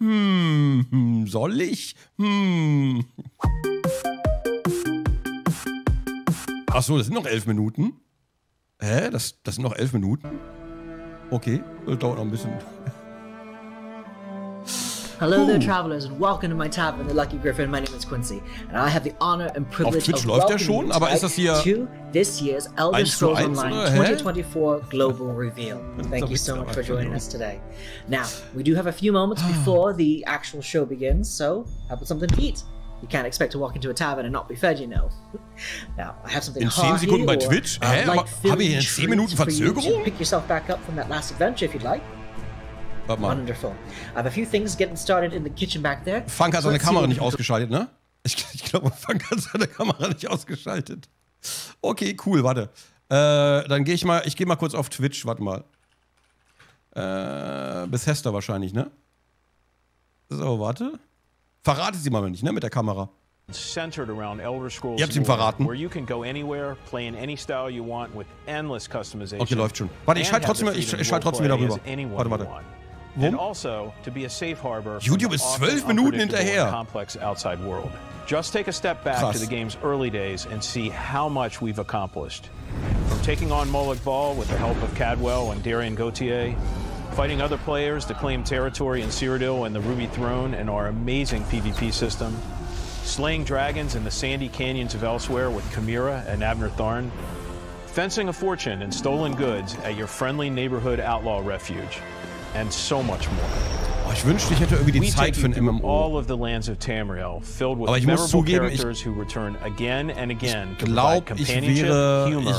Soll ich? Ach so, das sind noch 11 Minuten. Hä? Das sind noch 11 Minuten? Okay, das dauert noch ein bisschen. Hello there, travelers, and welcome to my tavern, the Lucky Griffin. My name is Quincy, and I have the honor and privilege of welcoming you to this year's Elder Scrolls Online 2024 Global Reveal. Thank you so much for joining us today. Now, we do have a few moments before the actual show begins, so how about something to eat? You can't expect to walk into a tavern and not be fed, you know. Now, I have something hearty or bei Twitch? Hä? light Habe ich in 10 Minuten Verzögerung? Pick yourself back up from that last adventure if you'd like. Wonderful. I have a few things getting started in the kitchen back there. Frank hat seine Kamera nicht ausgeschaltet, ne? Ich glaube, Frank hat seine Kamera nicht ausgeschaltet. Okay, cool, warte. Dann gehe ich mal kurz auf Twitch, warte mal. Bethesda wahrscheinlich, ne? So, warte. Verratet sie mal nicht, ne, mit der Kamera. Ihr habt ihm verraten. Okay, läuft schon. Warte, ich schalte trotzdem wieder rüber. Warte. YouTube ist 12 Minuten hinterher. Just take a step back to the game's early days and see how much we've accomplished. From taking on Moloch Ball with the help of Cadwell and Darian Gauthier, fighting other players to claim territory in Cyrodiil and the Ruby Throne and our amazing PvP system, slaying dragons in the sandy canyons of Elsewhere with Chimera and Abner Tharn, fencing a fortune in stolen goods at your friendly neighborhood outlaw refuge, and so much more. Oh, ich wünschte, ich hätte irgendwie die Zeit für ein MMO. All of the lands of Tamriel, filled with Aber ich muss zugeben, ich glaube,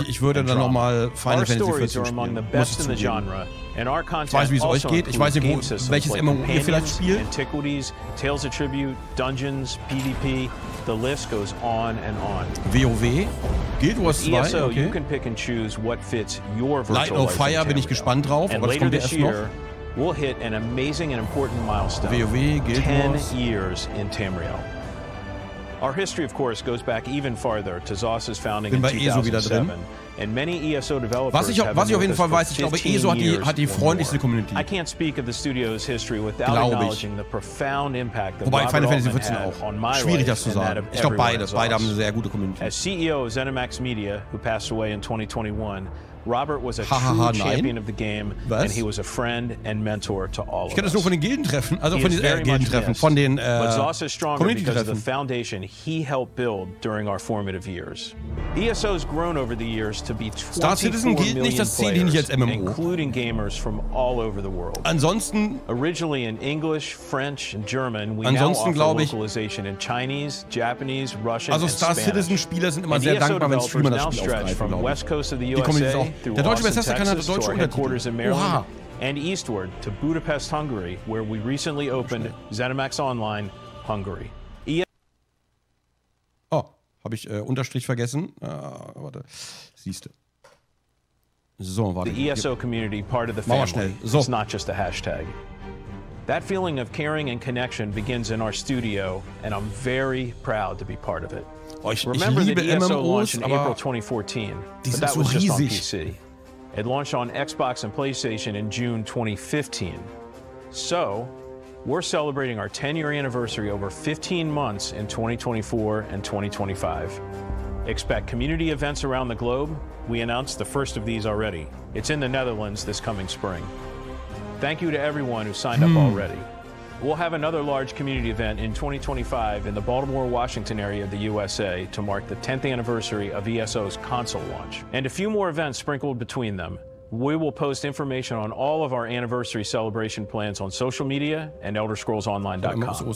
ich würde dann nochmal Final Fantasy 14 spielen. Muss ich zugeben. Ich weiß, wie es euch geht. Ich weiß nicht, welches MMO ihr vielleicht spielt. Antiquities, Tales of Tribute, Dungeons, PvP, the list goes on and on. WoW, Guild Wars 2, ESO, okay. you can pick and choose what fits your virtual Light of Fire bin ich gespannt drauf, aber das kommt ja erst noch. We'll hit an amazing and important milestone. WoW, Guild 10 Wars. years in Tamriel. Our history, of course, goes back even farther to ZOS's founding in 2007. And many ESO developers was ich auf jeden Fall weiß, ich glaube, ESO hat die freundlichste Community. I can't speak of the studio's history without acknowledging the profound impact that Wobei Final Fantasy 14 had on my auch. Schwierig, das life zu and that sagen. of Ich glaube, everyone beide at haben eine ZOS. sehr gute Community. As CEO of ZeniMax Media, who passed away in 2021, Robert was a Hahaha, true nein. champion of the game, Was? and he was a friend and mentor to all Ich of kenne das nur us. von den Gildentreffen, also He von is den very much Gildentreffen, missed, von den but ZOS is stronger because of the Community-Treffen. foundation he helped build during our formative years. ESO has grown over the years to be 24 million players, including gamers from all over the world. Ansonsten, Originally in English, French, and German, we now offer localization in Chinese, Japanese, Russian, also and Star Spanish. Citizen-Spieler sind immer And sehr ESO dankbar, wenn Streamer das developers now Spiel stretch aufgreifen, from glaube West Coast of the ich. Die Community ist USA auch. through Der deutsche Austin, Übersetzer kann Texas, deutsche to our headquarters in Untertitel. Maryland, Oha. and eastward to Budapest, Hungary, where we recently opened ZeniMax Online Hungary. Oh, habe ich Unterstrich vergessen. Warte, siehste. So, warte. The ESO community, part of the family. It's not just a hashtag. That feeling of caring and connection begins in our studio, and I'm very proud to be part of it. Oh, ich Remember that liebe ESO MMOs, launched in April aber 2014, die but sind that so was just on riesig. PC. It launched on Xbox and PlayStation in June 2015. So, we're celebrating our 10-year anniversary over 15 months in 2024 and 2025. Expect community events around the globe. We announced the first of these already. It's in the Netherlands this coming spring. Thank you to everyone who signed up already. We'll have another large community event in 2025 in the Baltimore, Washington area of the USA to mark the 10th anniversary of ESO's console launch, and a few more events sprinkled between them. We will post information on all of our anniversary celebration plans on social media and ElderScrollsOnline.com.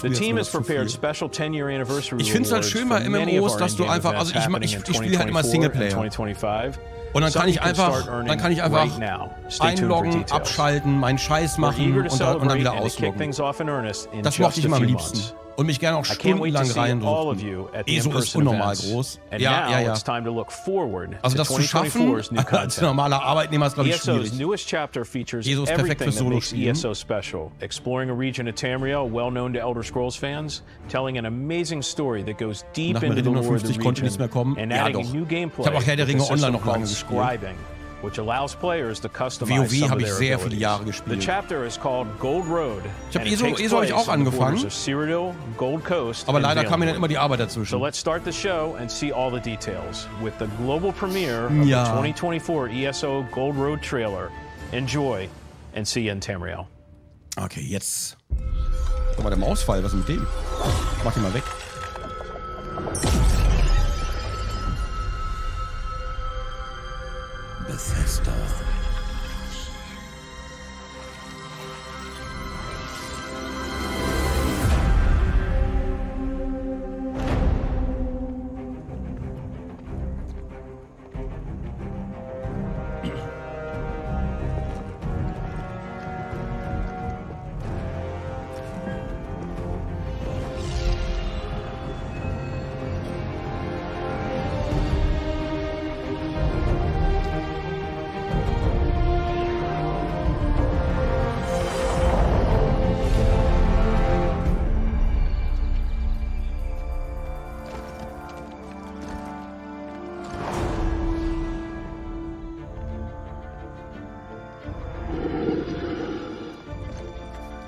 The team has prepared special 10-year anniversary rewards for many of our in-game events happening in 2024 and 2025. Und dann kann ich einfach einloggen, abschalten, meinen Scheiß machen und dann wieder ausloggen. Das mochte ich immer am liebsten. Und mich gerne auch stundenlang reindrücken. ESO ist unnormal groß. Ja. Also das zu schaffen, als normaler Arbeitnehmer ist, glaube ich, schwierig. ESO ist perfekt für Solo-Spielen. Exploring a region of Tamriel well known to Elder Scrolls fans, telling an amazing story that goes deep into the lore of the region, and adding new gameplay Ich habe auch Herr der Ringe online noch lange gespielt. which allows players to customize WoW some habe of ich their sehr viele abilities. Jahre The gespielt. chapter is called Gold Road. Ich habe ESO habe ich auch angefangen, Gold Coast, aber leider kam mir dann immer die Arbeit dazwischen. So let's start the show and see all the details with the global premiere of the 2024 ESO Gold Road trailer. Enjoy and see you in Tamriel. Okay, jetzt. Guck mal, der Mausfall, was ist mit dem? Mach den mal weg. Bethesda.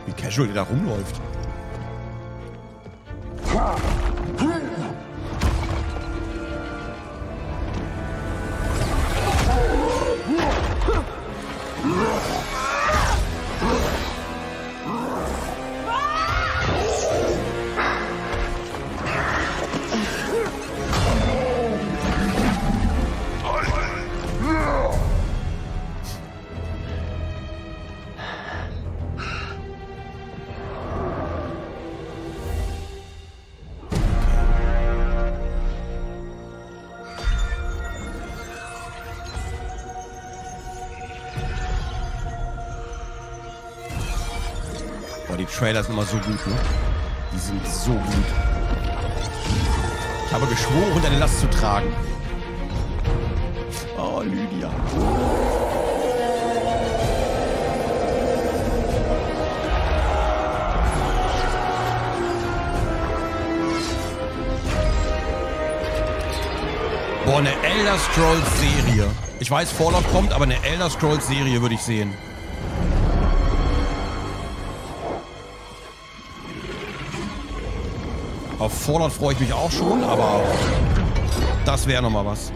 Wie casual der da rumläuft. Boah, die Trailer sind immer so gut, ne? Die sind so gut. Ich habe geschworen, deine Last zu tragen. Oh, Lydia. Boah, eine Elder Scrolls Serie. Ich weiß, Fallout kommt, aber eine Elder Scrolls Serie würde ich sehen. Auf Fallout freue ich mich auch schon, aber das wäre nochmal was.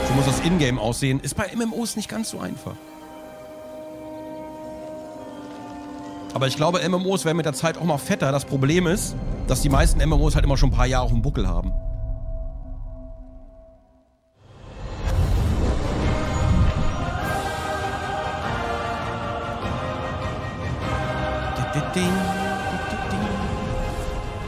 So muss das Ingame aussehen. Ist bei MMOs nicht ganz so einfach. Aber ich glaube, MMOs werden mit der Zeit auch mal fetter. Das Problem ist, dass die meisten MMOs halt immer schon ein paar Jahre auf dem Buckel haben.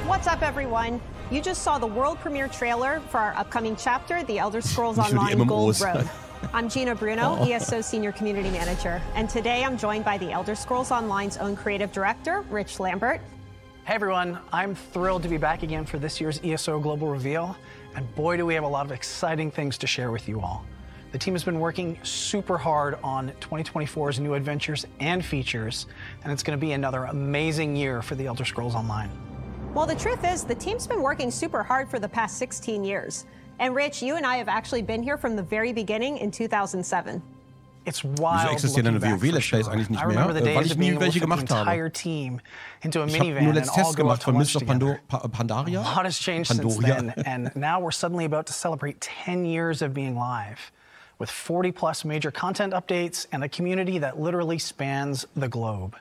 What's up, everyone? You just saw the world premiere trailer for our upcoming chapter, The Elder Scrolls Online Gold Road. I'm Gina Bruno, ESO Senior Community Manager, and today I'm joined by The Elder Scrolls Online's own creative director, Rich Lambert. Hey everyone, I'm thrilled to be back again for this year's ESO Global Reveal, and boy do we have a lot of exciting things to share with you all. The team has been working super hard on 2024's new adventures and features, and it's going to be another amazing year for The Elder Scrolls Online. Well, the truth is, the team's been working super hard for the past 16 years. And Rich, you and I have actually been here from the very beginning in 2007. It's wild. Wieso existieren eine WoW-Let's Plays eigentlich nicht mehr? Weil ich nie welche gemacht habe. Ich habe nur Let's Tests gemacht von Mr. Pandaria. A lot has changed since then, and now we're suddenly about to celebrate 10 years of being live, with 40+ major content updates and a community that literally spans the globe.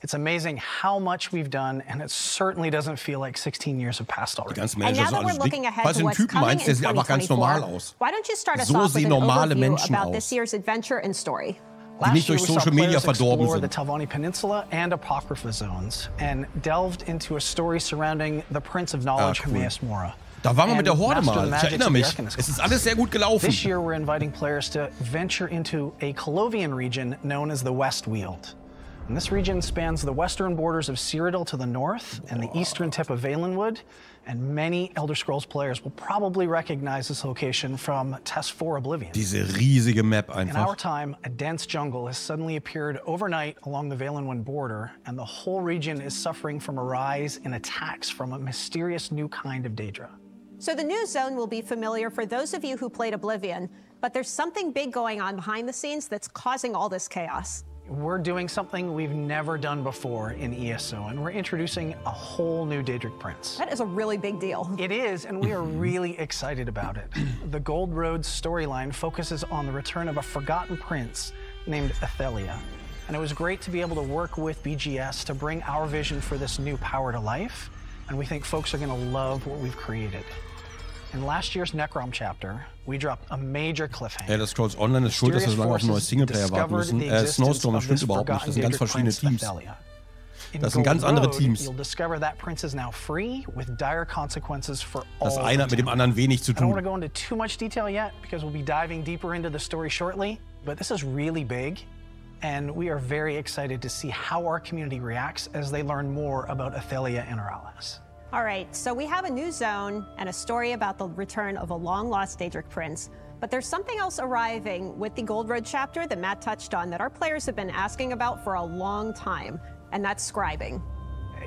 It's amazing how much we've done, and it certainly doesn't feel like 16 years have passed already. And now that we're looking ahead to what's coming in 2024, why don't you start us off with an overview about this year's adventure and story? Last year, we saw players explore the Telvanni Peninsula and Apocrypha zones, and delved into a story surrounding the Prince of Knowledge, Hermaeus Mora. Da waren wir mit der Horde mal. Ich erinnere mich. Es ist alles sehr gut gelaufen. This year, we're inviting players to venture into a Colovian region known as the West Weald. And this region spans the western borders of Cyrodiil to the north and the eastern tip of Valenwood. And many Elder Scrolls players will probably recognize this location from Test 4 Oblivion. Diese riesige Map einfach. In our time, a dense jungle has suddenly appeared overnight along the Valenwood border, and the whole region is suffering from a rise in attacks from a mysterious new kind of Daedra. So the new zone will be familiar for those of you who played Oblivion, but there's something big going on behind the scenes that's causing all this chaos. We're doing something we've never done before in ESO, and we're introducing a whole new Daedric prince. That is a really big deal. It is, and we are really excited about it. The Gold Road storyline focuses on the return of a forgotten prince named Athelia. And it was great to be able to work with BGS to bring our vision for this new power to life, and we think folks are going to love what we've created. In last year's Necrom chapter, we dropped a major cliffhanger. Elder Scrolls Online ist schuld, dass wir so lange auf ein neues Singleplayer warten müssen. Snowstorm stimmt überhaupt nicht. Das sind ganz verschiedene Teams. Das sind ganz andere Teams. Das eine hat mit dem anderen wenig zu tun. I don't want to go into too much detail yet because we'll be diving deeper into the story shortly, but this is really big. And we are very excited to see how our community reacts as they learn more about Athelia and her allies. All right, so we have a new zone and a story about the return of a long-lost Daedric prince. But there's something else arriving with the Gold Road chapter that Matt touched on that our players have been asking about for a long time, and that's scribing.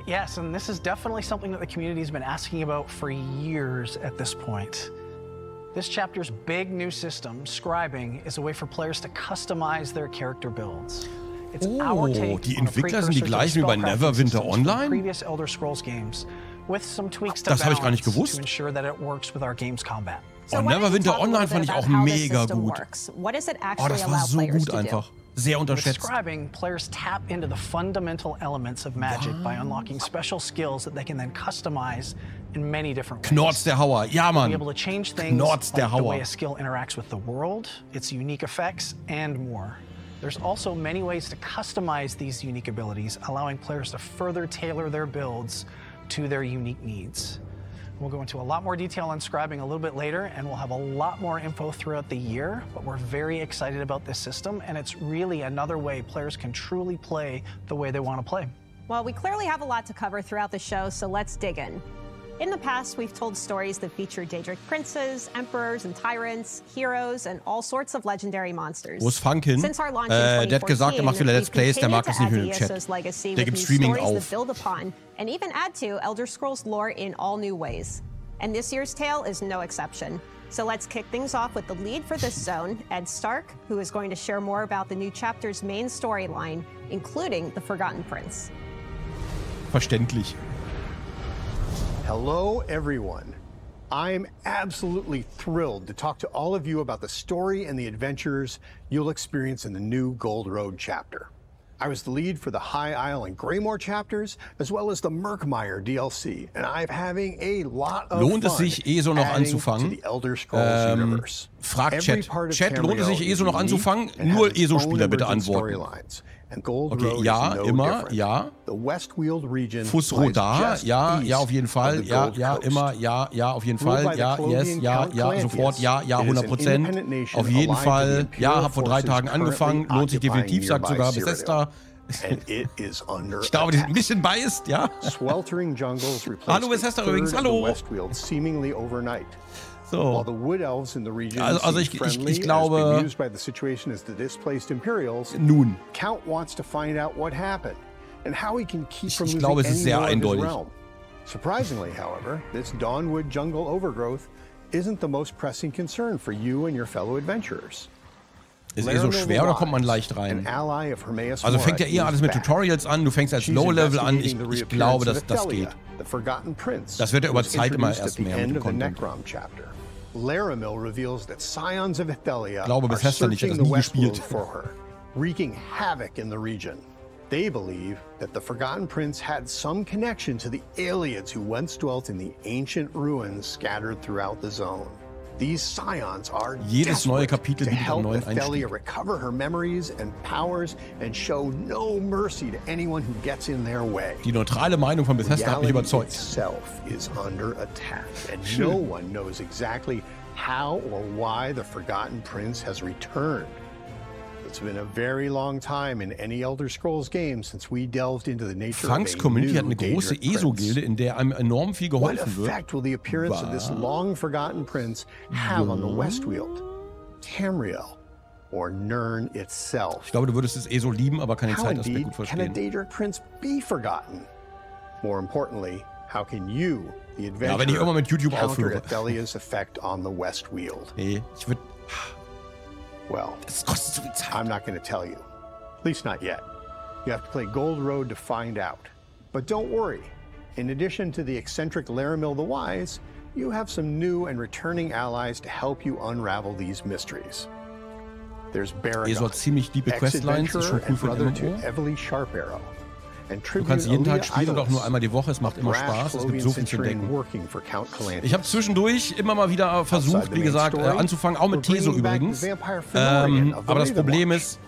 Yes, and this is definitely something that the community has been asking about for years at this point. This chapter's big new system, scribing, is a way for players to customize their character builds. It's our take die Entwickler sind die gleichen wie bei Neverwinter Online? Previous Elder Scrolls games, with some tweaks to balance to ensure that it works with our game's combat. So Neverwinter Online fand ich auch mega gut. Das war so gut einfach. Sehr unterschätzt. With scribing, players tap into the fundamental elements of magic by unlocking special skills that they can then customize in many different ways. Knorz der Hauer, ja Mann. Be able to change things like the way a skill interacts with the world, its unique effects, and more. There's also many ways to customize these unique abilities, allowing players to further tailor their builds to their unique needs. We'll go into a lot more detail on scribing a little bit later, and we'll have a lot more info throughout the year, but we're very excited about this system, and it's really another way players can truly play the way they want to play. Well, we clearly have a lot to cover throughout the show, so let's dig in. In the past, we've told stories that feature Daedric princes, emperors and tyrants, heroes, and all sorts of legendary monsters. Wo ist Funkin? Since our launch in 2014, der hat gesagt, er macht wieder Let's Plays, der mag es nicht mit dem Chat. Der gibt Streaming auf. Build upon, and even add to Elder Scrolls lore in all new ways. And this year's tale is no exception. So let's kick things off with the lead for this zone, Ed Stark, who is going to share more about the new chapter's main storyline, including the Forgotten Prince. Verständlich. Hello, everyone. I'm absolutely thrilled to talk to all of you about the story and the adventures you'll experience in the new Gold Road chapter. I was the lead for the High Isle and Greymore chapters, as well as the Murkmire DLC, and I'm having a lot of lohnt es sich, ESO noch anzufangen? Fragt Chat. Chat, lohnt es sich, ESO noch anzufangen? Nur ESO-Spieler bitte antworten. Okay, ja, immer, ja. Fussrodar, ja, ja, auf jeden Fall, ja, ja, immer, ja, ja, auf jeden Fall, ja, yes, ja, ja, sofort, ja, ja, 100%. Auf jeden Fall, ja, hab vor 3 Tagen angefangen, lohnt sich definitiv, sagt sogar Bethesda. Ich glaube, die sind ein bisschen biased, ja. Hallo Bethesda übrigens, hallo. So. Also ich glaube, nun. Ich glaube, es ist sehr eindeutig. Surprisingly, however, this Dawnwood jungle overgrowth isn't the most pressing concern for you and your fellow adventurers. Ist eh so schwer oder kommt man leicht rein? Also fängt ja eher alles mit Tutorials an, du fängst als Low-Level an, ich glaube, dass das geht. Das wird ja über Zeit immer erst mehr mit dem Content. Laramil reveals that scions of Athelia are searching the Westworld for her, wreaking havoc in the region. They believe that the Forgotten Prince had some connection to the aliens who once dwelt in the ancient ruins scattered throughout the zone. These scions are desperate to help Athelia recover her memories and powers and show no mercy to anyone who gets in their way. Die neutrale Meinung von Bethesda hat mich überzeugt. Itself is under attack, and no one knows exactly how or why the Forgotten Prince has returned. It's been a very long time in any Elder Scrolls game since we delved into the nature Funks of a Community new hat eine große Daedric ESO-Gilde, in der einem enorm viel What geholfen wird. effect will the appearance of this long-forgotten prince have on the Westweald, Tamriel, or Nirn itself? Ich glaube, du würdest es ESO lieben, aber kann den How Zeitaspekt indeed gut can a verstehen. Daedric prince be forgotten? More importantly, how can you, the Ja, wenn ich adventurer, irgendwann mit YouTube counter aufhöre. Athelia's effect on the Westweald? Nee, ich würde... Well, Das kostet so viel Zeit. I'm not going to tell you. At least not yet. You have to play Gold Road to find out. But don't worry. In addition to the eccentric Laramil the Wise, you have some new and returning allies to help you unravel these mysteries. There's Baragon, ESO hat ziemlich liebe Questlines, ist schon ex-adventurer cool and für brother ein to MMO. Evely Sharparrow. And Du kannst jeden Tag spielen und auch nur einmal die Woche, es macht immer Brash Spaß, es gibt so viel zu Clovian entdecken. working for Count Calanthus. Ich habe zwischendurch immer mal wieder versucht, wie gesagt, anzufangen, auch mit Teso übrigens. Aber das Problem ist,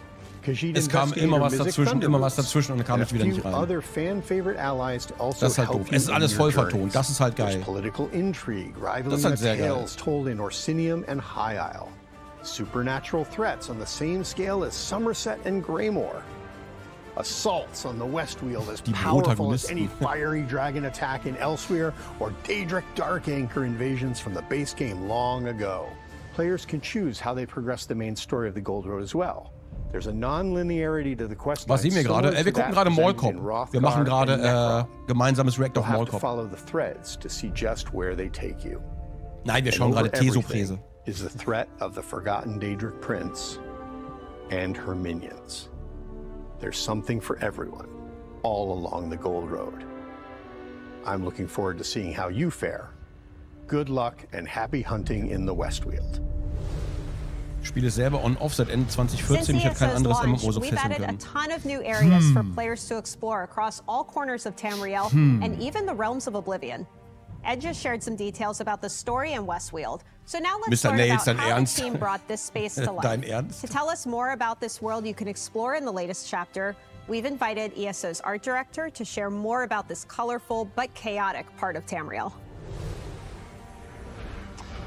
es kam immer was dazwischen und dann kam ich wieder nicht rein. Das ist halt doof. Es ist alles voll vertont, das ist halt geil. Das ist halt sehr geil. Supernatural threats on the same scale as Somerset and Greymore. Assaults on the Westweald as powerful as any fiery dragon attack in Elsewhere or Daedric Dark Anchor invasions from the base game long ago. Players can choose how they progress the main story of the Gold Road as well. There's a non-linearity to the quest. Was sehen wir gerade? Wir gucken gerade Mall Cop. Wir machen gerade gemeinsames React auf Mall Cop. Nein, wir schauen gerade Teso-Präse. Is the threat of the forgotten Daedric Prince and her minions. There's something for everyone, all along the Gold Road. I'm looking forward to seeing how you fare. Good luck and happy hunting in the Westweald. Ich spiele selber on-off seit Ende 2014. Ich habe kein anderes MMO so fesseln können. A ton of new areas for players to explore across all corners of Tamriel and even the realms of Oblivion. Ed just shared some details about the story in Westweald. So now let's learn about how the team brought this space to life. Dein Ernst? To tell us more about this world you can explore in the latest chapter, we've invited ESO's art director to share more about this colorful but chaotic part of Tamriel.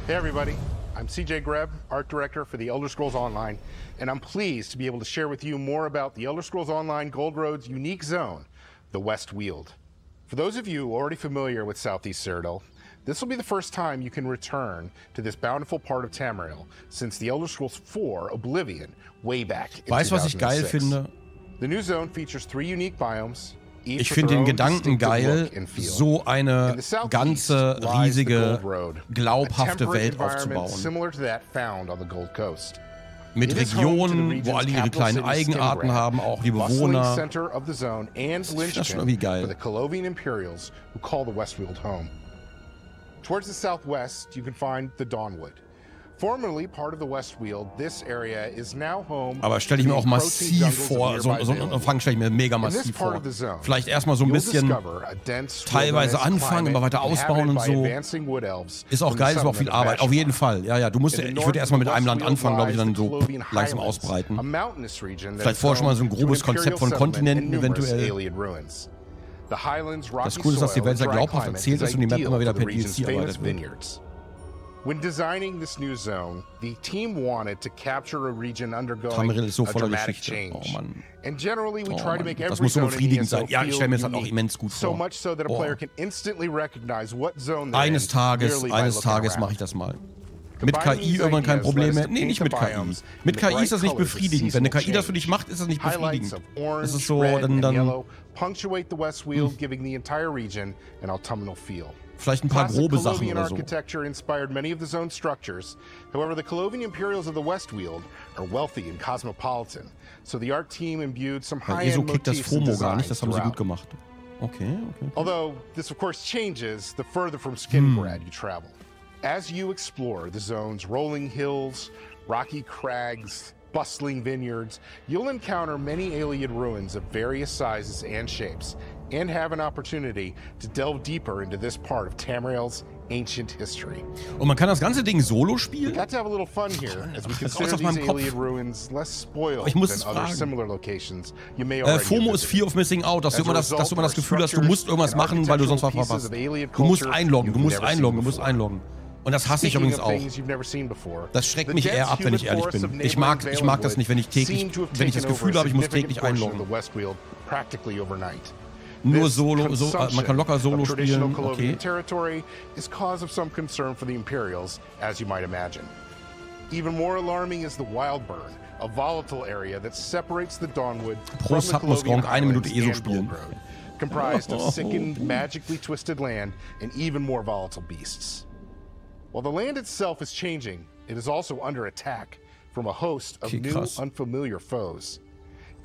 Hey everybody, I'm CJ Greb, art director for the Elder Scrolls Online, and I'm pleased to be able to share with you more about the Elder Scrolls Online Gold Road's unique zone, the Westweald. For those of you already familiar with Southeast Cyrodiil, this will be the first time you can return to this bountiful part of Tamriel since the Elder Scrolls IV Oblivion way back in 2006. Weißt du, was ich geil finde? The new zone features 3 unique biomes. Ich finde den Gedanken geil, so eine ganze, riesige, glaubhafte Welt aufzubauen. Mit Regionen, wo alle ihre kleinen Eigenarten haben, auch die Bewohner. Ich finde das schon irgendwie geil. Towards the southwest, you can find the Dawnwood. Formerly part of the Westweald, this area is now home. Aber stelle ich mir auch massiv vor, so einen Anfang stelle ich mir mega massiv vor. Vielleicht erstmal so ein bisschen teilweise anfangen, immer weiter ausbauen und so. Ist auch geil, ist aber auch viel Arbeit. Auf jeden Fall. Ja, ja, ich würde erstmal mit einem Land anfangen, glaube ich, dann so langsam ausbreiten. Vielleicht vorher schon mal so ein grobes Konzept von Kontinenten eventuell. Das Coole ist, dass die Welt sehr glaubhaft erzählt ist und die Map immer wieder per DLC erweitert wird. When designing this new zone, the team wanted to capture a region undergoing so a dramatic change. And generally, we try to make every zone in ESO feel unique, so much so that a player can instantly recognize what zone they're in. Eines Tages mache ich das mal. Mit KI irgendwann kein Problem mehr. Nee, nicht mit KI. Mit KI ist das nicht befriedigend. Wenn eine KI das für dich macht, ist das nicht befriedigend. Das ist so, dann punctuate the Westweald, giving the entire region an autumnal feel. Vielleicht ein paar grobe Sachen oder so. Architecture inspired many of the zone's structures. However, the Colovian Imperials of the Westweald are wealthy and cosmopolitan, so the art team imbued some high-end motifs and designs das haben sie gut gemacht. Okay. Although this, of course, changes the further from Skingrad you travel. As you explore the zone's rolling hills, rocky crags, bustling vineyards, you'll encounter many Ayleid ruins of various sizes and shapes, and have an opportunity to delve deeper into this part of Tamriel's ancient history. Und man kann das ganze Ding solo spielen? We got to have a little fun here as we consider these Ayleid ruins less spoiled than other similar locations you may already FOMO ist Fear of Missing Out, dass du immer das Gefühl hast, du musst irgendwas machen, weil du sonst was verpasst. Du musst einloggen. Und das hasse ich übrigens auch. Das schreckt mich eher ab, wenn ich ehrlich bin. Ich mag das nicht, wenn ich das Gefühl habe, ich muss täglich einloggen. Nur Solo, man kann locker Solo spielen, okay. Even more alarming is the wild burn, a volatile area that separates the Dawnwood Pro Sub muss Gronkh 1 Minute ESO spielen. Comprised of sickened, magically twisted land and even more volatile beasts. While the land itself is changing, it is also under attack from a host of new, unfamiliar foes.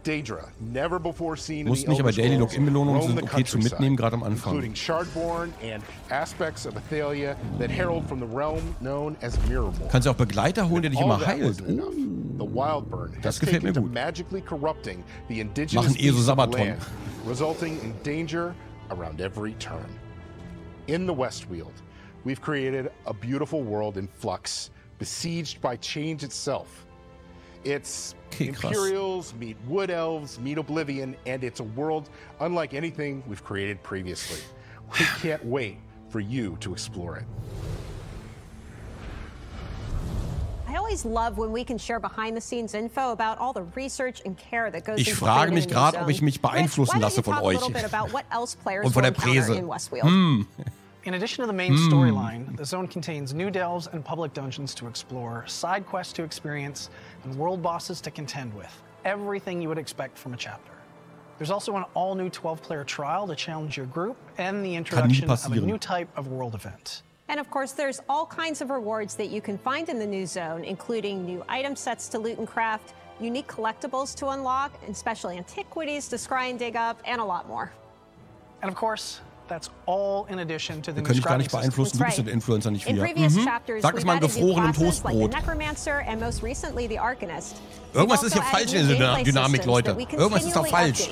Daedra, never before seen in the nicht, aber Daily Login-Belohnungen sind okay zum Mitnehmen, gerade am Anfang. Including Shardborn and aspects of Athalia that herald from the realm known as Mirrormore. Kannst du auch Begleiter holen, der dich immer heilt. The Wildburn das gefällt mir gut. Magically corrupting the indigenous so Sabaton. Land, resulting in danger around every turn. In the Westweald, we've created a beautiful world in flux, besieged by change itself. It's Imperials meet Wood Elves, meet Oblivion, and it's a world unlike anything we've created previously. We can't wait for you to explore it. I always love when we can share behind-the-scenes info about all the research and care that goes into Ich frage mich gerade, ob ich mich beeinflussen lasse von euch und von der Präse. In addition to the main storyline, the zone contains new delves and public dungeons to explore, side quests to experience, and world bosses to contend with. Everything you would expect from a chapter. There's also an all-new 12-player trial to challenge your group and the introduction of a new type of world event. And of course, there's all kinds of rewards that you can find in the new zone, including new item sets to loot and craft, unique collectibles to unlock, and special antiquities to scry and dig up, and a lot more. And of course, that's all in addition to the können dich gar nicht beeinflussen, du bist der Influencer nicht wieder. Sag es mal ein gefrorenem Toastbrot. Irgendwas ist hier falsch in dieser Dynamik, Leute. Irgendwas ist doch falsch.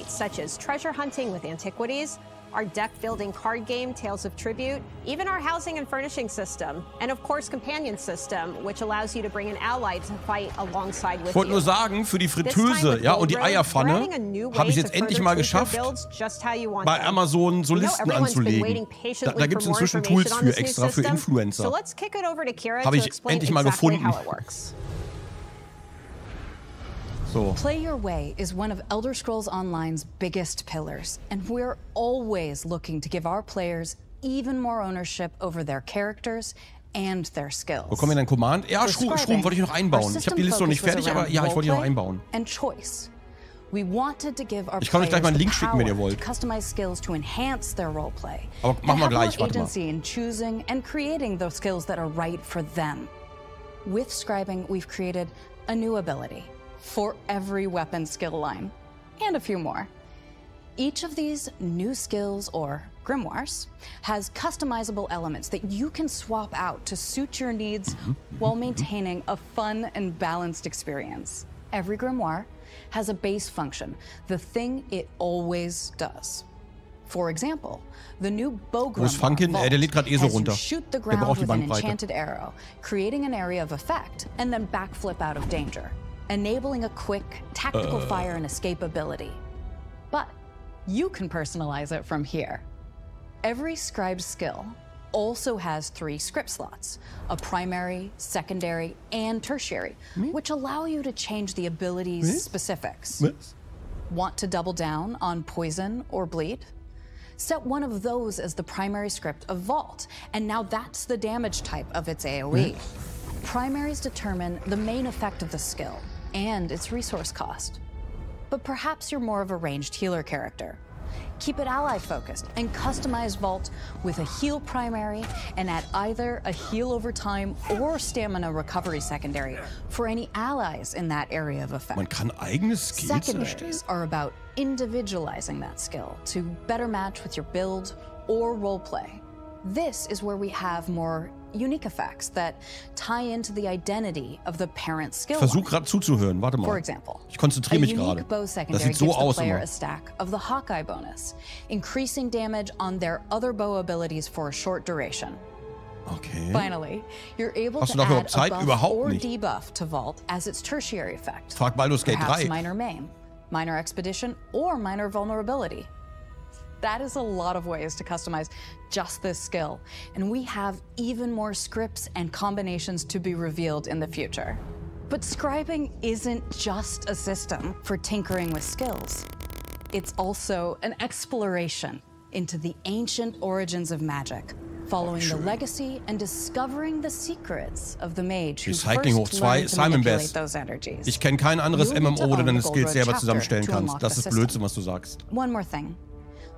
Our deck-building card game, Tales of Tribute, even our housing and furnishing system, and of course companion system, which allows you to bring an ally to fight alongside with you. Ich wollte nur sagen, für die Fritteuse, ja, und die Eierpfanne habe ich jetzt endlich mal geschafft, bei Amazon so Listen anzulegen. Da gibt es inzwischen Tools für extra für Influencer. Habe ich endlich mal gefunden. So. Play Your Way is one of Elder Scrolls Online's biggest pillars, and we're always looking to give our players even more ownership over their characters and their skills. Wo kommen wir denn Command? Ja, Strom wollte ich noch einbauen. Ich habe die Liste noch nicht fertig, aber ja, ich wollte die noch einbauen. Ich kann euch gleich mal einen Link schicken, wenn ihr wollt. Aber machen wir gleich, warte mal. With scribing, we've created a new ability for every weapon skill line, and a few more. Each of these new skills, or grimoires, has customizable elements that you can swap out to suit your needs while maintaining a fun and balanced experience. Every grimoire has a base function, the thing it always does. For example, the new bow grimoire der lädt gerade so runter. Shoot the ground with an enchanted arrow, creating an area of effect, and then backflip out of danger, enabling a quick, tactical fire and escape ability. But you can personalize it from here. Every scribe skill also has 3 script slots, a primary, secondary, and tertiary, which allow you to change the ability's specifics. Want to double down on poison or bleed? Set one of those as the primary script of Vault, and now that's the damage type of its AoE. Primaries determine the main effect of the skill and its resource cost. But perhaps you're more of a ranged healer character. Keep it ally-focused and customize Vault with a heal primary and add either a heal over time or stamina recovery secondary for any allies in that area of effect. Man kann eigene Skills Secondaries are about individualizing that skill to better match with your build or roleplay. This is where we have more unique effects that tie into the identity of the parent skill. Versuch gerade zuzuhören. Warte mal. For example, ich konzentriere mich gerade. Das sieht so aus immer. A stack of the Hawkeye bonus, increasing damage on their other bow abilities for a short duration. Okay. Finally, you're able Hast du to dafür add Zeit? a buff Überhaupt or nicht. debuff to Vault as its tertiary effect. Frag Baldur's Gate 3. Minor maim, minor expedition, or minor vulnerability. That is a lot of ways to customize just this skill, and we have even more scripts and combinations to be revealed in the future. But scribing isn't just a system for tinkering with skills. It's also an exploration into the ancient origins of magic, following the legacy and discovering the secrets of the mage who first learned to manipulate those energies. Ich kenne kein anderes MMO, wo du deine Skills selber zusammenstellen kannst. Das ist Blödsinn, was du sagst. One more thing.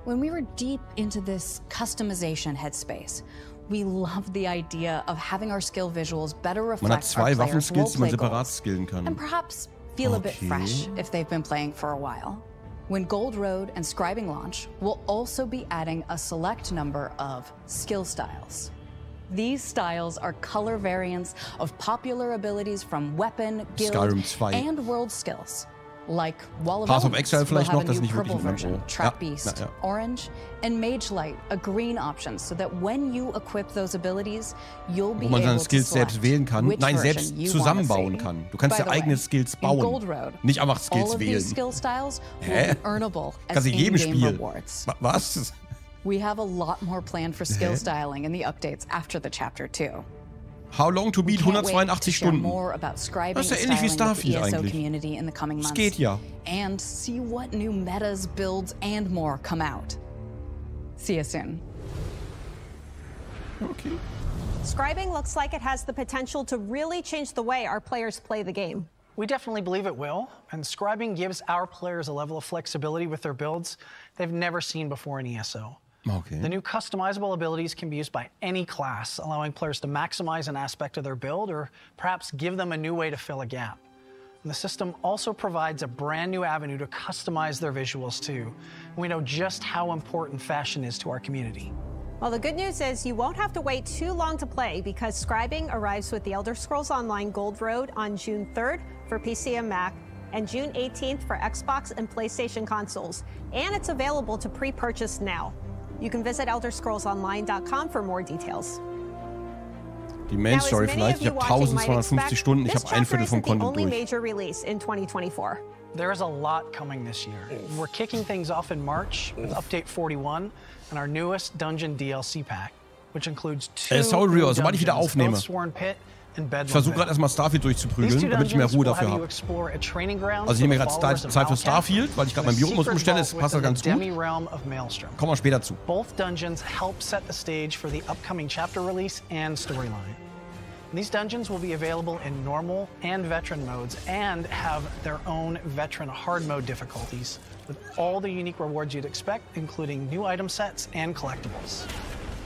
When we were deep into this customization headspace, we loved the idea of having our skill visuals better reflect our players' roleplay goals, and perhaps feel a bit fresh if they've been playing for a while. When Gold Road and Scribing launch, we'll also be adding a select number of skill styles. These styles are color variants of popular abilities from weapon, guild, and world skills. Like Wall of Elements will have a new purple version, Trap Beast, orange, and Mage Light, a green option, so that when you equip those abilities, you'll be able to Skills selbst wählen kann. Nein, selbst zusammenbauen kann. Du kannst ja eigene Skills bauen, nicht einfach Skills wählen. Hä? Kannst du jedem Spiel. Was? We have a lot more planned for skill styling in the updates after the Chapter 2. How long to beat 182 Stunden. Das ist ja ähnlich wie Starfield eigentlich. Es geht ja. And see what new metas, builds, and more come out. See you soon. Okay. Scribing looks like it has the potential to really change the way our players play the game. We definitely believe it will, and scribing gives our players a level of flexibility with their builds they've never seen before in ESO. Okay. The new customizable abilities can be used by any class, allowing players to maximize an aspect of their build or perhaps give them a new way to fill a gap. And the system also provides a brand new avenue to customize their visuals too. And we know just how important fashion is to our community. Well, the good news is you won't have to wait too long to play because scribing arrives with the Elder Scrolls Online Gold Road on June 3rd for PC and Mac and June 18th for Xbox and PlayStation consoles. And it's available to pre-purchase now. You can visit elderscrollsonline.com for more details. Die Main Story vielleicht. Ich habe 1250 Stunden. Ich habe ein Viertel vom Content durch. Major release in 2024. There is a lot coming this year. We're kicking things off in March with Update 41 and our newest Dungeon DLC pack, which includes two new dungeons, both Sworn Pit. Ich versuche gerade erstmal Starfield durchzuprügeln, damit ich mehr Ruhe dafür habe. Also ich nehme mir gerade Zeit für Starfield, weil ich gerade mein Virus umstelle, es passt da ganz gut. Kommen wir später zu. Both dungeons help set the stage for the upcoming chapter release and storyline. These dungeons will be available in normal and veteran modes and have their own veteran hard mode difficulties with all the unique rewards you'd expect, including new item sets and collectibles.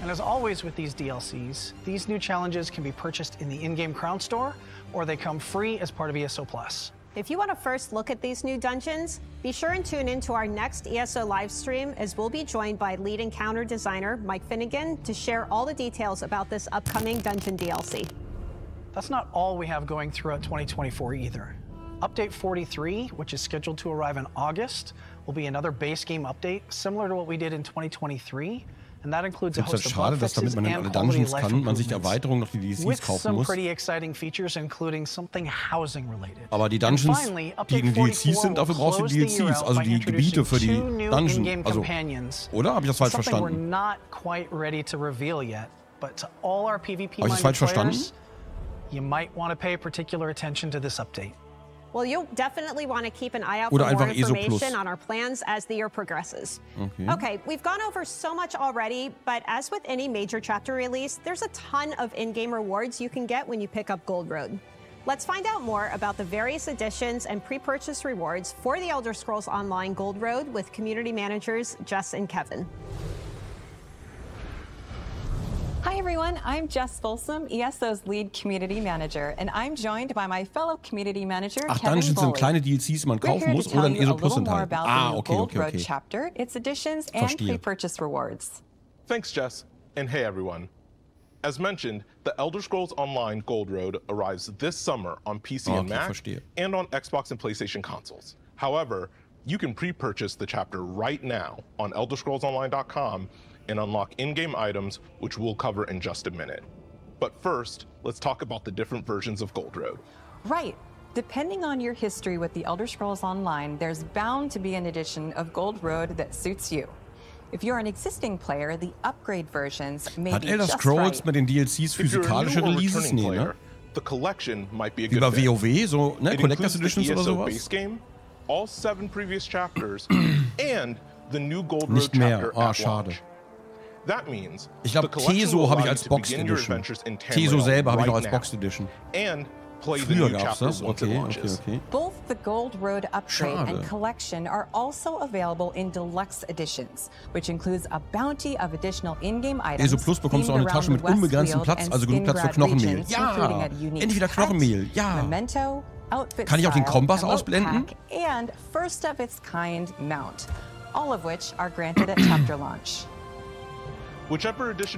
And as always with these DLCs, these new challenges can be purchased in the in-game Crown Store, or they come free as part of ESO Plus. If you want to first look at these new dungeons, be sure and tune into our next ESO live stream as we'll be joined by lead encounter designer Mike Finnegan to share all the details about this upcoming dungeon DLC. That's not all we have going throughout 2024 either. Update 43, which is scheduled to arrive in August, will be another base game update similar to what we did in 2023. And that includes a host of bug fixes and quality of life improvements with some pretty exciting features, including something housing related. Aber die Dungeons, die in DLCs sind, dafür brauchst du DLCs, also die Gebiete für die Dungeons. Also, oder? Habe ich das falsch verstanden? We're not quite ready to reveal yet, but to all our PvP-minded players, verstanden? You might want to pay particular attention to this update. Well, you'll definitely want to keep an eye out for more information on our plans as the year progresses. Okay, we've gone over so much already, but as with any major chapter release, there's a ton of in-game rewards you can get when you pick up Gold Road. Let's find out more about the various additions and pre-purchase rewards for the Elder Scrolls Online Gold Road with community managers Jess and Kevin. Hi everyone, I'm Jess Folsom, ESO's lead community manager, and I'm joined by my fellow community manager, Kevin Dungeons sind kleine DLCs, die man kaufen muss, oder ein ESO Plus enthalten. Okay. Chapter, its additions and pre-purchase rewards. Thanks, Jess, and hey everyone. As mentioned, the Elder Scrolls Online Gold Road arrives this summer on PC and Mac, and on Xbox and PlayStation consoles. However, you can pre-purchase the chapter right now on elderscrollsonline.com and unlock in-game items, which we'll cover in just a minute. But first, let's talk about the different versions of Gold Road. Right. Depending on your history with the Elder Scrolls Online, there's bound to be an edition of Gold Road that suits you. If you're an existing player, the upgrade versions may Hat be Elder just Scrolls right. mit den DLCs physikalische Releases? Nee, ne? The collection might be a Wie good bei fit. WoW, so, ne? It Collectors includes Editions the oder ESO sowas? base game, all 7 previous chapters, and the new Gold Road Nicht mehr. chapter Ah, at schade. launch. That means Ich glaube, the collection Teso will habe ich allow als you to Box begin your Edition. adventures in Teso Tamriel selber habe ich noch right als now, Box Edition. and play the Früher new gab's chapters das? once it Okay, launches. okay. Both the Gold Road upgrade Schade. and collection are also available in deluxe editions, which includes a bounty of additional in-game items. ESO Plus bekommst du auch eine themed Tasche mit around the unbegrenztem West Platz, Field also genug and Platz für Skingrad Knochenmehl. regions, Ja, including a unique endlich wieder pet, Knochenmehl. Ja. Memento, outfit Kann ich auch den style, Kompass emote ausblenden? pack, and first of its kind mount, all of which are granted at chapter launch.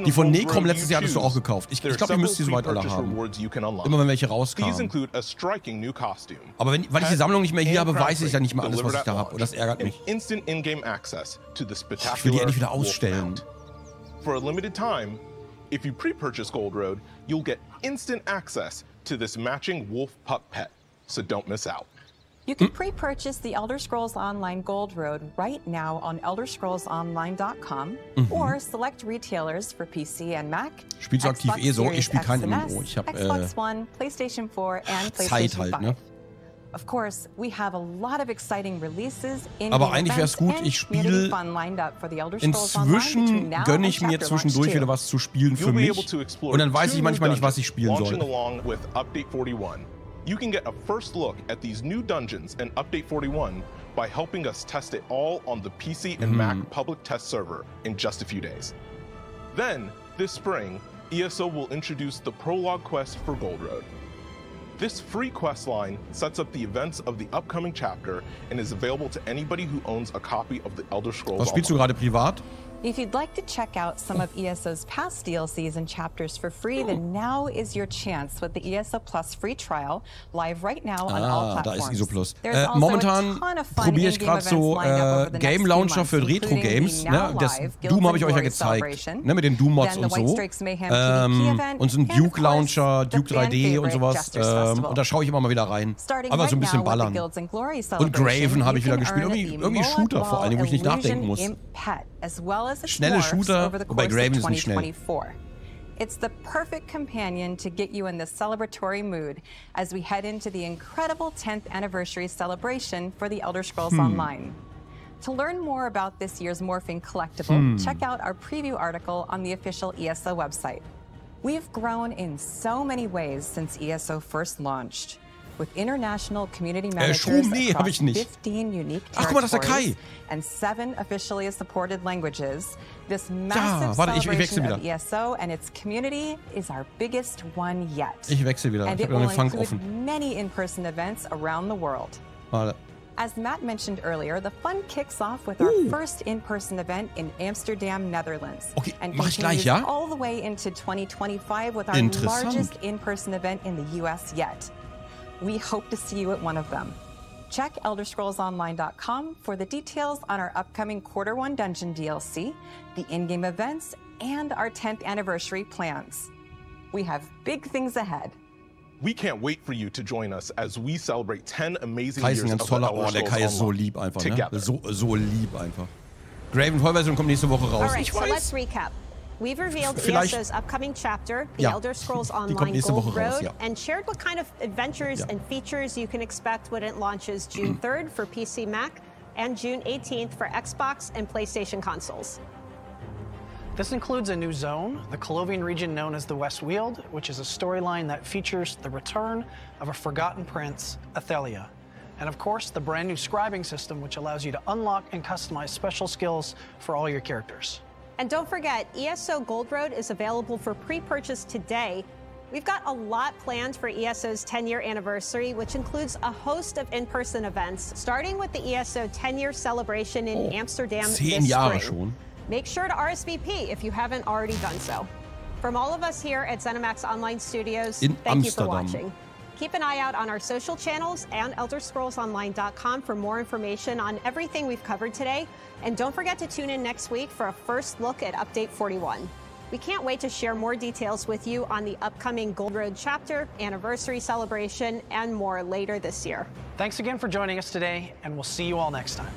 Die von Necrom letztes Jahr hattest du auch gekauft. Ich glaube, ihr müsst die soweit alle haben. Immer wenn welche rauskamen. Aber weil ich die Sammlung nicht mehr hier habe, weiß ich dann nicht mehr alles, was ich da habe. Und das ärgert mich. Ich will die endlich wieder ausstellen. For a limited time, if you pre-purchase Gold Road, you'll get instant access to this matching wolf pup pet. So don't miss out. You can pre-purchase the Elder Scrolls Online Gold Road right now on elderscrollsonline.com or select retailers for PC and Mac. Spielst du aktiv Xbox so? Ich Series spiele kein X&S, MMO. Ich habe Xbox One, PlayStation 4 and Zeit PlayStation halt, 5. ne? Of course, we have a lot of exciting releases in Aber eigentlich wäre es gut, ich spiele inzwischen, gönne ich mir zwischendurch wieder was zu spielen für mich und dann weiß ich manchmal nicht, was ich spielen soll. You can get a first look at these new dungeons and Update 41 by helping us test it all on the PC and Mac public test server in just a few days. Then, this spring, ESO will introduce the prologue quest for Gold Road. This free quest line sets up the events of the upcoming chapter and is available to anybody who owns a copy of the Elder Scrolls Was spielst du Online. gerade privat? If you'd like to check out some of ESO's past DLCs and chapters for free, then now is your chance with the ESO Plus free trial, live right now on all platforms. Da ist ESO Plus. There's also Momentan a ton of fun probiere ich in-game gerade so events lined up over the Game next Launcher few für months, Retro-Games. including the Ne? now Das live Doom habe ich euch ja Glory gezeigt. Celebration, Ne? Mit den Doom-Mods then und the White so. Strix Mayhem PvP event, Und so ein and of Duke course, Launcher, the Duke 3D und fan-favorite sowas. Jester's Festival. Und da schaue ich immer mal wieder rein. Starting Aber so ein right bisschen now with the ballern. Guilds and Glory Und Celebration, Graven habe ich you wieder can gespielt. earn Irgendwie the Shooter vor allem, wo ich nicht nachdenken muss. Illusion Pet, as well as its Schnelle morphs Shooter, over the wobei course Graven of ist nicht schnell. 2024. It's the perfect companion to get you in the celebratory mood as we head into the incredible 10th anniversary celebration for the Elder Scrolls Online. To learn more about this year's morphing collectible, check out our preview article on the official ESO website. We've grown in so many ways since ESO first launched. With international community managers across 15 unique territories and 7 officially supported languages, this massive celebration of ESO and its community is our biggest one yet. And it will include many in-person events around the world. As Matt mentioned earlier, the fun kicks off with our first in-person event in Amsterdam, Netherlands. And continues all the way into 2025 with our largest in-person event in the US yet. We hope to see you at one of them. Check elderscrollsonline.com for the details on our upcoming Q1 Dungeon DLC, the in-game events, and our 10th anniversary plans. We have big things ahead. We can't wait for you to join us as we celebrate 10 amazing years of the toller, Elder der Scrolls Kai ist so Online lieb einfach, together. ne? So lieb einfach. Graven Vollversion kommt nächste Woche raus. All right, ich so weiß. let's recap. We've revealed ESO's upcoming chapter, The Elder Scrolls Online Gold Road, and shared what kind of adventures and features you can expect when it launches June 3rd for PC, Mac, and June 18th for Xbox and PlayStation consoles. This includes a new zone, the Colovian region known as the West Weald, which is a storyline that features the return of a forgotten prince, Athelia. And of course, the brand new scribing system, which allows you to unlock and customize special skills for all your characters. And don't forget, ESO Gold Road is available for pre-purchase today. We've got a lot planned for ESO's 10-year anniversary, which includes a host of in-person events, starting with the ESO 10-year celebration in Amsterdam this spring. Schon. Make sure to RSVP if you haven't already done so. From all of us here at ZeniMax Online Studios, thank you for watching. Keep an eye out on our social channels and elderscrollsonline.com for more information on everything we've covered today. And don't forget to tune in next week for a first look at Update 41. We can't wait to share more details with you on the upcoming Gold Road chapter, anniversary celebration, and more later this year. Thanks again for joining us today, and we'll see you all next time.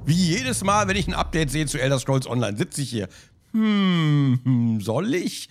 Wie jedes Mal, wenn ich ein Update sehe zu Elder Scrolls Online, sitze ich hier. Soll ich?